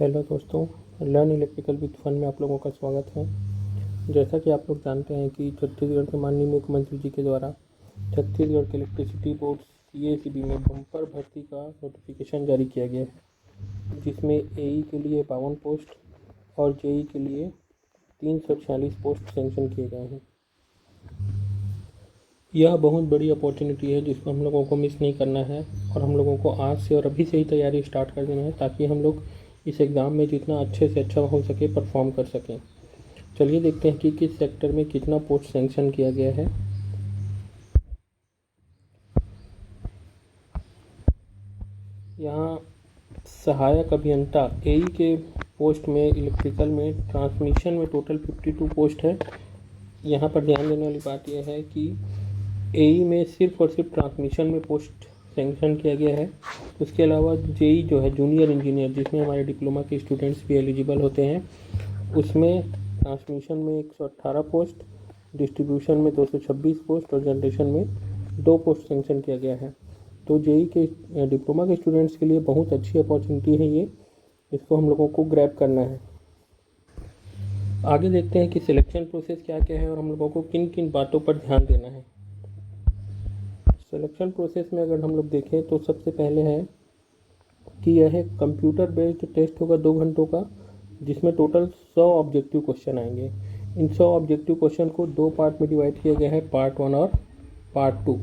Hello दोस्तों, learn electrical with fun में आप लोगों का स्वागत है। जैसा कि आप लोग जानते हैं कि छत्तीसगढ़ के माननीय मुख्यमंत्री जी के द्वारा छत्तीसगढ़ के इलेक्ट्रिसिटी बोर्ड CACB में बम्पर भर्ती का नोटिफिकेशन जारी किया गया है, जिसमें AE के लिए 52 पोस्ट और JE के लिए 346 पोस्ट सेंक्शन किए गए हैं। यह बहुत बड़ी अपॉर्चुनिटी है जिसको हम लोगों को मिस नहीं करना है और हम लोगों को आज से और अभी से ही तैयारी स्टार्ट कर देना है, ताकि हम लोग इस एग्ज़ाम में जितना अच्छे से अच्छा हो सके परफॉर्म कर सकें। चलिए देखते हैं कि किस सेक्टर में कितना पोस्ट सेंक्शन किया गया है। यहाँ सहायक अभियंता AE के पोस्ट में इलेक्ट्रिकल में ट्रांसमिशन में टोटल 52 पोस्ट है। यहाँ पर ध्यान देने वाली बात यह है कि AE में सिर्फ और सिर्फ ट्रांसमिशन में पोस्ट सेंक्शन किया गया है। उसके अलावा JE जो है जूनियर इंजीनियर, जिसमें हमारे डिप्लोमा के स्टूडेंट्स भी एलिजिबल होते हैं, उसमें ट्रांसमिशन में 118 पोस्ट, डिस्ट्रीब्यूशन में 226 पोस्ट और जनरेशन में 2 पोस्ट सेंक्शन किया गया है। तो JE के डिप्लोमा के स्टूडेंट्स के लिए बहुत अच्छी अपॉर्चुनिटी है ये, इसको हम लोगों को ग्रैब करना है। आगे देखते हैं कि सिलेक्शन प्रोसेस क्या क्या है और हम लोगों को किन किन बातों पर ध्यान देना है। सिलेक्शन प्रोसेस में अगर हम लोग देखें तो सबसे पहले है कि यह कंप्यूटर बेस्ड टेस्ट होगा 2 घंटों का, जिसमें टोटल 100 ऑब्जेक्टिव क्वेश्चन आएंगे। इन 100 ऑब्जेक्टिव क्वेश्चन को 2 पार्ट में डिवाइड किया गया है, पार्ट 1 और पार्ट 2।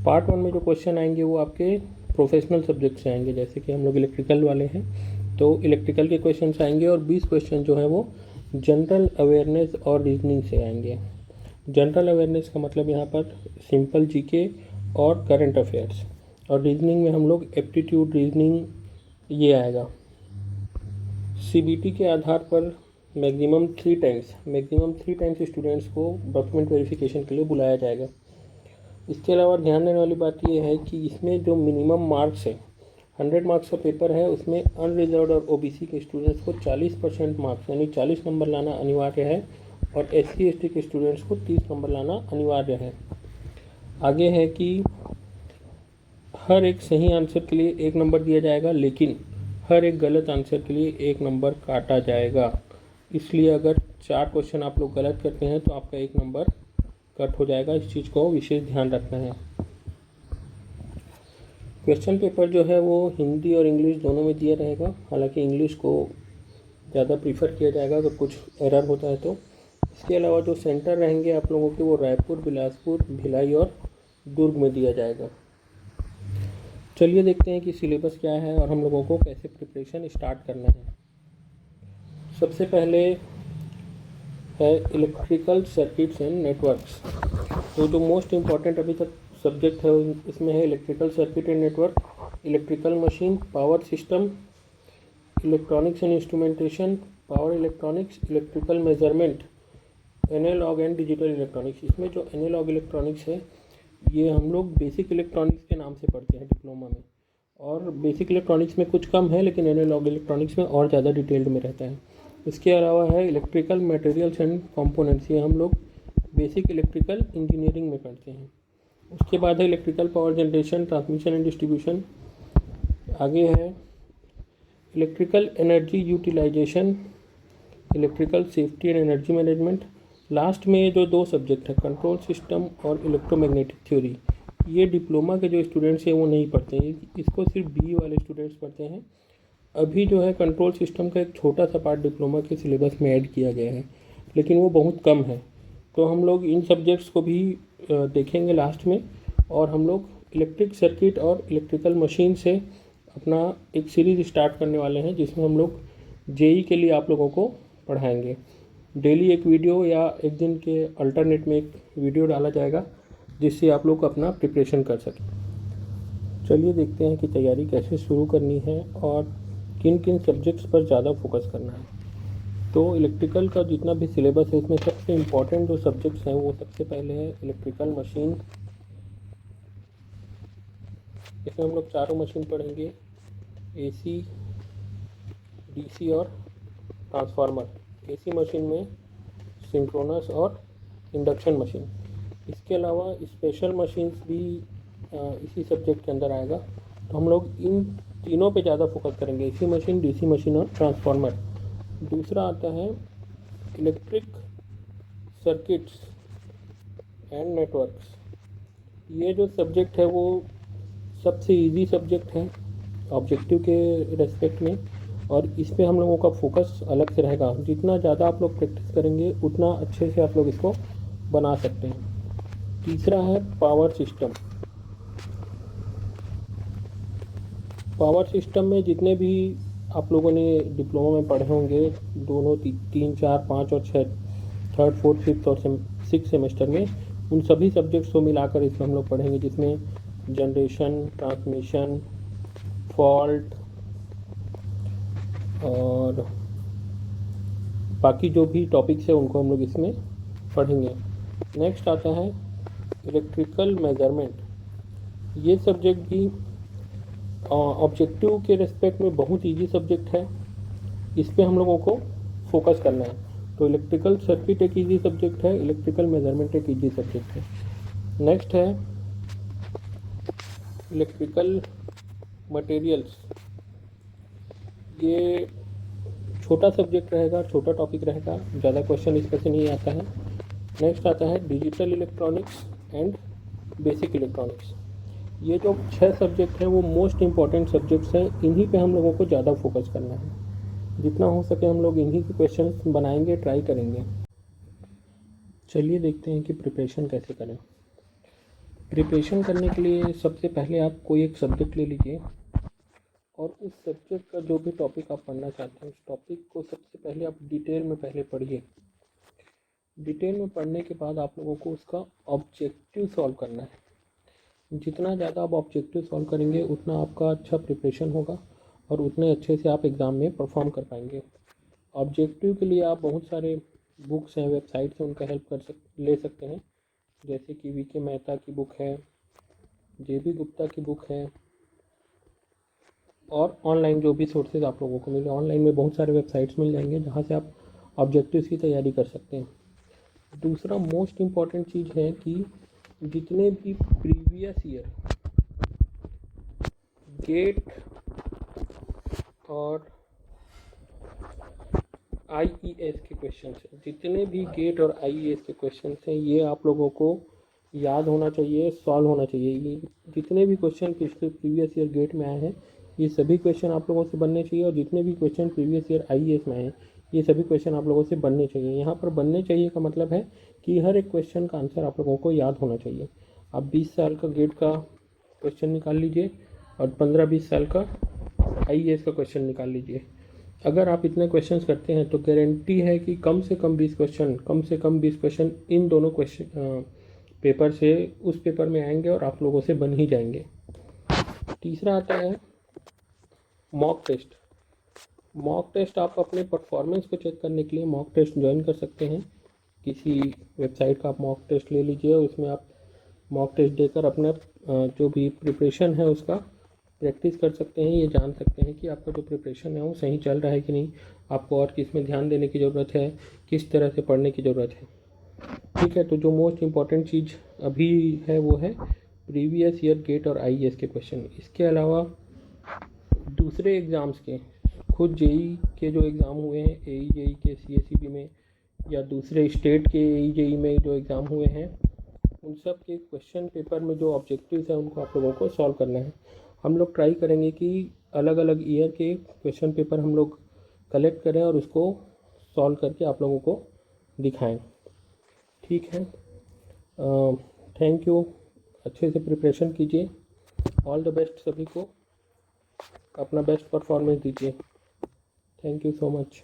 पार्ट 1 में जो क्वेश्चन आएंगे वो आपके प्रोफेशनल सब्जेक्ट से आएंगे, जैसे कि हम लोग इलेक्ट्रिकल वाले हैं तो इलेक्ट्रिकल के क्वेश्चन आएंगे, और 20 क्वेश्चन जो है वो जनरल अवेयरनेस और रीजनिंग से आएंगे। जनरल अवेयरनेस का मतलब यहाँ पर सिंपल GK और करंट अफेयर्स, और रीजनिंग में हम लोग एप्टीट्यूड रीजनिंग ये आएगा। CBT के आधार पर मैक्सिमम 3 टाइम्स स्टूडेंट्स को डॉक्यूमेंट वेरिफिकेशन के लिए बुलाया जाएगा। इसके अलावा ध्यान देने वाली बात यह है कि इसमें जो मिनिमम मार्क्स है, 100 मार्क्स का पेपर है, उसमें अनरिजर्व्ड और OBC के स्टूडेंट्स को 40% मार्क्स यानी 40 नंबर लाना अनिवार्य है, और SC ST के स्टूडेंट्स को 30 नंबर लाना अनिवार्य है। आगे है कि हर एक सही आंसर के लिए 1 नंबर दिया जाएगा, लेकिन हर एक गलत आंसर के लिए 1 नंबर काटा जाएगा। इसलिए अगर 4 क्वेश्चन आप लोग गलत करते हैं तो आपका 1 नंबर कट हो जाएगा। इस चीज़ को विशेष ध्यान रखना है। क्वेश्चन पेपर जो है वो हिंदी और इंग्लिश दोनों में दिया रहेगा, हालांकि इंग्लिश को ज़्यादा प्रीफर किया जाएगा अगर कुछ एरर होता है तो। इसके अलावा जो सेंटर रहेंगे आप लोगों के वो रायपुर, बिलासपुर, भिलाई और दुर्ग में दिया जाएगा। चलिए देखते हैं कि सिलेबस क्या है और हम लोगों को कैसे प्रिपरेशन स्टार्ट करना है। सबसे पहले है इलेक्ट्रिकल सर्किट्स एंड नेटवर्क्स। तो जो मोस्ट इम्पॉर्टेंट अभी तक सब्जेक्ट है इसमें है electrical circuit and network, electrical machine, power system, electronics and instrumentation, power electronics, electrical measurement, analog and digital electronics. इसमें जो एनालॉग इलेक्ट्रॉनिक्स है ये हम लोग बेसिक इलेक्ट्रॉनिक्स के नाम से पढ़ते हैं डिप्लोमा में, और बेसिक इलेक्ट्रॉनिक्स में कुछ कम है लेकिन एनालॉग इलेक्ट्रॉनिक्स में और ज़्यादा डिटेल्ड में रहता है। इसके अलावा है इलेक्ट्रिकल मटेरियल्स एंड कंपोनेंट्स, ये हम लोग बेसिक इलेक्ट्रिकल इंजीनियरिंग में पढ़ते हैं। उसके बाद है electrical power generation, transmission and distribution. आगे है electrical energy utilization, electrical safety and energy management. Last में जो 2 सब्जेक्ट है कंट्रोल सिस्टम और इलेक्ट्रोमैग्नेटिक थ्योरी, ये डिप्लोमा के जो स्टूडेंट्स हैं वो नहीं पढ़ते हैं, इसको सिर्फ BE वाले स्टूडेंट्स पढ़ते हैं। अभी जो है कंट्रोल सिस्टम का एक छोटा सा पार्ट डिप्लोमा के सिलेबस में ऐड किया गया है, लेकिन वो बहुत कम है। तो हम लोग इन सब्जेक्ट्स को भी देखेंगे लास्ट में, और हम लोग इलेक्ट्रिक सर्किट और इलेक्ट्रिकल मशीन से अपना एक सीरीज़ स्टार्ट करने वाले हैं, जिसमें हम लोग JE के लिए आप लोगों को पढ़ाएंगे। डेली एक वीडियो या एक दिन के अल्टरनेट में एक वीडियो डाला जाएगा, जिससे आप लोग अपना प्रिपरेशन कर सकें। चलिए देखते हैं कि तैयारी कैसे शुरू करनी है और किन किन सब्जेक्ट्स पर ज़्यादा फोकस करना है। तो इलेक्ट्रिकल का जितना भी सिलेबस है उसमें सबसे इम्पॉर्टेंट जो सब्जेक्ट्स हैं वो सबसे पहले है इलेक्ट्रिकल मशीन। इसमें हम लोग 4 मशीन पढ़ेंगे, AC, DC और ट्रांसफार्मर। AC मशीन में सिंक्रोनस और इंडक्शन मशीन। इसके अलावा स्पेशल मशीन्स भी इसी सब्जेक्ट के अंदर आएगा। तो हम लोग इन तीनों पे ज़्यादा फोकस करेंगे, एसी मशीन, डीसी मशीन और ट्रांसफार्मर। दूसरा आता है इलेक्ट्रिक सर्किट्स एंड नेटवर्क्स। ये जो सब्जेक्ट है वो सबसे इजी सब्जेक्ट है ऑब्जेक्टिव के रेस्पेक्ट में, और इस पे हम लोगों का फोकस अलग से रहेगा। जितना ज़्यादा आप लोग प्रैक्टिस करेंगे उतना अच्छे से आप लोग इसको बना सकते हैं। तीसरा है पावर सिस्टम। पावर सिस्टम में जितने भी आप लोगों ने डिप्लोमा में पढ़े होंगे, दोनों 3, 4, 5 और 6, थर्ड, फोर्थ, फिफ्थ और 6 सेमेस्टर में, उन सभी सब्जेक्ट्स को मिलाकर इसमें हम लोग पढ़ेंगे, जिसमें जनरेशन, ट्रांसमिशन, फॉल्ट और बाकी जो भी टॉपिक्स है उनको हम लोग इसमें पढ़ेंगे। नेक्स्ट आता है इलेक्ट्रिकल मेजरमेंट। ये सब्जेक्ट भी ऑब्जेक्टिव के रेस्पेक्ट में बहुत इजी सब्जेक्ट है, इस पे हम लोगों को फोकस करना है। तो इलेक्ट्रिकल सर्किट एक इजी सब्जेक्ट है, इलेक्ट्रिकल मेजरमेंट एक इजी सब्जेक्ट है। नेक्स्ट है इलेक्ट्रिकल मटेरियल्स। ये छोटा सब्जेक्ट रहेगा, छोटा टॉपिक रहेगा, ज़्यादा क्वेश्चन इसका से नहीं आता है। नेक्स्ट आता है digital electronics and basic electronics. ये जो 6 सब्जेक्ट हैं वो मोस्ट इम्पॉर्टेंट सब्जेक्ट्स हैं, इन्हीं पे हम लोगों को ज़्यादा फोकस करना है। जितना हो सके हम लोग इन्हीं के क्वेश्चंस बनाएंगे, ट्राई करेंगे। चलिए देखते हैं कि प्रिपरेशन कैसे करें। प्रिपरेशन करने के लिए सबसे पहले आप कोई एक सब्जेक्ट ले लीजिए और उस सब्जेक्ट का जो भी टॉपिक आप पढ़ना चाहते हैं उस टॉपिक को सबसे पहले आप डिटेल में पहले पढ़िए। डिटेल में पढ़ने के बाद आप लोगों को उसका ऑब्जेक्टिव सॉल्व करना है। जितना ज़्यादा आप ऑब्जेक्टिव सॉल्व करेंगे उतना आपका अच्छा प्रिपरेशन होगा और उतने अच्छे से आप एग्ज़ाम में परफॉर्म कर पाएंगे। ऑब्जेक्टिव के लिए आप बहुत सारे बुक्स हैं, वेबसाइट से उनका हेल्प ले सकते हैं, जैसे कि वीके मेहता की बुक है, जेबी गुप्ता की बुक है, और ऑनलाइन जो भी सोर्सेज आप लोगों को मिले, ऑनलाइन में बहुत सारे वेबसाइट्स मिल जाएंगे जहाँ से आप ऑब्जेक्टिव्स की तैयारी कर सकते हैं। दूसरा मोस्ट इम्पॉर्टेंट चीज़ है कि जितने भी प्रीवियस ईयर गेट और आईईएस के क्वेश्चंस हैं, जितने भी गेट और आईईएस के क्वेश्चंस हैं ये आप लोगों को याद होना चाहिए, सॉल्व होना चाहिए। ये जितने भी क्वेश्चन पिछले प्रीवियस ईयर गेट में आए हैं ये सभी क्वेश्चन आप लोगों से बनने चाहिए, और जितने भी क्वेश्चन प्रीवियस ईयर आईईएस में आए हैं ये सभी क्वेश्चन आप लोगों से बनने चाहिए। यहाँ पर बनने चाहिए का मतलब है कि हर एक क्वेश्चन का आंसर आप लोगों को याद होना चाहिए। आप 20 साल का गेट का क्वेश्चन निकाल लीजिए और 15-20 साल का आईईएस का क्वेश्चन निकाल लीजिए। अगर आप इतने क्वेश्चंस करते हैं तो गारंटी है कि कम से कम 20 क्वेश्चन इन दोनों क्वेश्चन पेपर से उस पेपर में आएंगे और आप लोगों से बन ही जाएंगे। तीसरा आता है मॉक टेस्ट। मॉक टेस्ट आप अपने परफॉर्मेंस को चेक करने के लिए मॉक टेस्ट ज्वाइन कर सकते हैं। किसी वेबसाइट का आप मॉक टेस्ट ले लीजिए, उसमें आप मॉक टेस्ट देकर अपना जो भी प्रिपरेशन है उसका प्रैक्टिस कर सकते हैं। ये जान सकते हैं कि आपका जो प्रिपरेशन है वो सही चल रहा है कि नहीं, आपको और किस में ध्यान देने की ज़रूरत है, किस तरह से पढ़ने की ज़रूरत है। ठीक है, तो जो मोस्ट इम्पॉर्टेंट चीज़ अभी है वो है प्रीवियस ईयर गेट और आईईएस के क्वेश्चन। इसके अलावा दूसरे एग्ज़ाम्स के, खुद जेई के जो एग्ज़ाम हुए हैं, एई जेई के सीएसईबी में, या दूसरे स्टेट के एई जेई में जो एग्ज़ाम हुए हैं, उन सब के क्वेश्चन पेपर में जो ऑब्जेक्टिव्स हैं उनको आप लोगों को सॉल्व करना है। हम लोग ट्राई करेंगे कि अलग अलग ईयर के क्वेश्चन पेपर हम लोग कलेक्ट करें और उसको सॉल्व करके आप लोगों को दिखाएं। ठीक है, थैंक यू। अच्छे से प्रिपरेशन कीजिए। ऑल द बेस्ट सभी को, अपना बेस्ट परफॉर्मेंस दीजिए। Thank you so much.